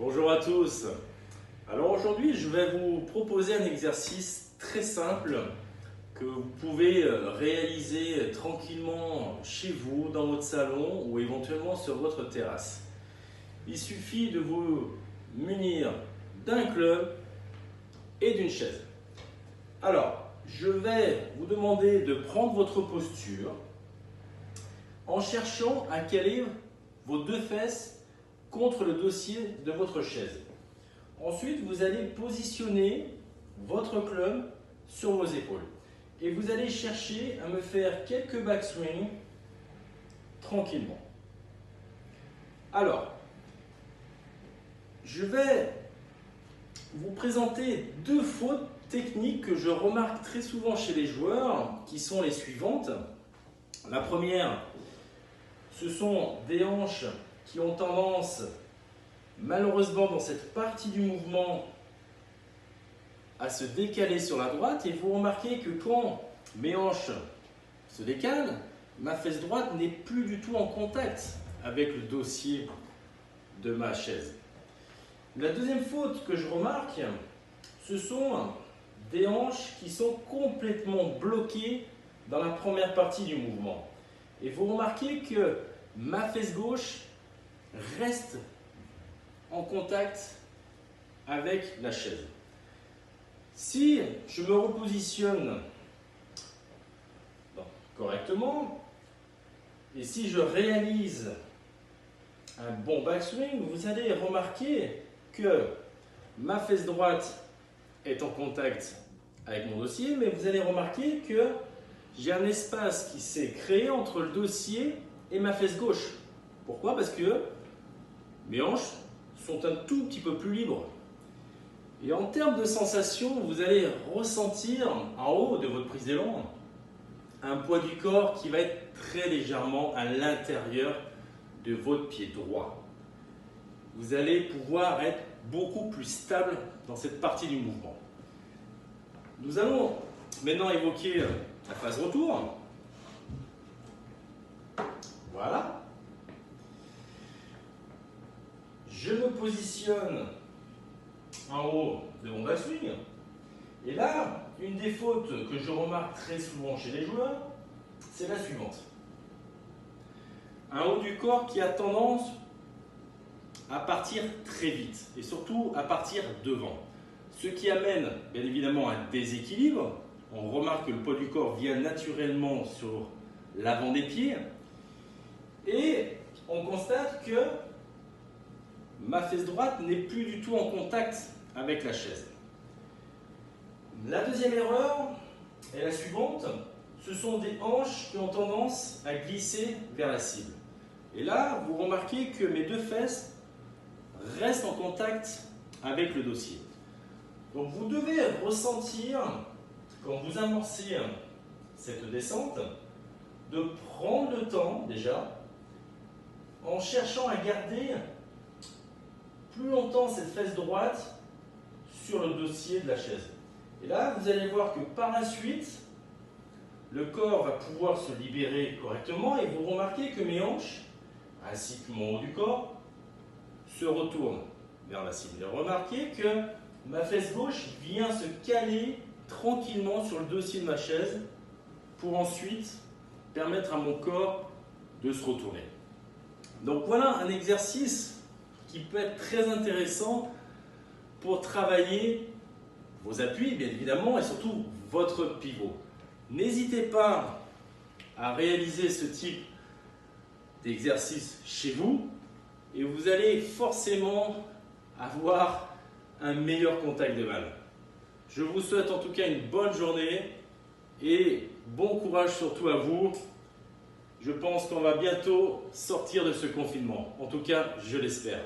Bonjour à tous. Alors aujourd'hui, je vais vous proposer un exercice très simple que vous pouvez réaliser tranquillement chez vous, dans votre salon ou éventuellement sur votre terrasse. Il suffit de vous munir d'un club et d'une chaise. Alors, je vais vous demander de prendre votre posture en cherchant à caler vos deux fesses contre le dossier de votre chaise. Ensuite, vous allez positionner votre club sur vos épaules. Et vous allez chercher à me faire quelques backswings tranquillement. Alors, je vais vous présenter deux fautes techniques que je remarque très souvent chez les joueurs, qui sont les suivantes. La première, ce sont des hanches qui ont tendance, malheureusement dans cette partie du mouvement, à se décaler sur la droite. Et vous remarquez que quand mes hanches se décalent, ma fesse droite n'est plus du tout en contact avec le dossier de ma chaise. La deuxième faute que je remarque, ce sont des hanches qui sont complètement bloquées dans la première partie du mouvement. Et vous remarquez que ma fesse gauche reste en contact avec la chaise. Si je me repositionne correctement et si je réalise un bon backswing, vous allez remarquer que ma fesse droite est en contact avec mon dossier, mais vous allez remarquer que j'ai un espace qui s'est créé entre le dossier et ma fesse gauche. Pourquoi? Parce que mes hanches sont un tout petit peu plus libres. Et en termes de sensation, vous allez ressentir en haut de votre prise d'élan un poids du corps qui va être très légèrement à l'intérieur de votre pied droit. Vous allez pouvoir être beaucoup plus stable dans cette partie du mouvement. Nous allons maintenant évoquer la phase retour. Voilà. Je me positionne en haut de mon backswing. Et là, une des fautes que je remarque très souvent chez les joueurs, c'est la suivante. Un haut du corps qui a tendance à partir très vite et surtout à partir devant. Ce qui amène bien évidemment un déséquilibre. On remarque que le poids du corps vient naturellement sur l'avant des pieds. Et on constate que ma fesse droite n'est plus du tout en contact avec la chaise. La deuxième erreur est la suivante. Ce sont des hanches qui ont tendance à glisser vers la cible. Et là, vous remarquez que mes deux fesses restent en contact avec le dossier. Donc vous devez ressentir, quand vous amorcez cette descente, de prendre le temps déjà, en cherchant à garder plus longtemps cette fesse droite sur le dossier de la chaise. Et là, vous allez voir que par la suite, le corps va pouvoir se libérer correctement et vous remarquez que mes hanches, ainsi que mon haut du corps, se retournent vers la cible. Et remarquez que ma fesse gauche vient se caler tranquillement sur le dossier de ma chaise pour ensuite permettre à mon corps de se retourner. Donc voilà un exercice qui peut être très intéressant pour travailler vos appuis, bien évidemment, et surtout votre pivot. N'hésitez pas à réaliser ce type d'exercice chez vous et vous allez forcément avoir un meilleur contact de balle. Je vous souhaite en tout cas une bonne journée et bon courage surtout à vous. Je pense qu'on va bientôt sortir de ce confinement. En tout cas, je l'espère.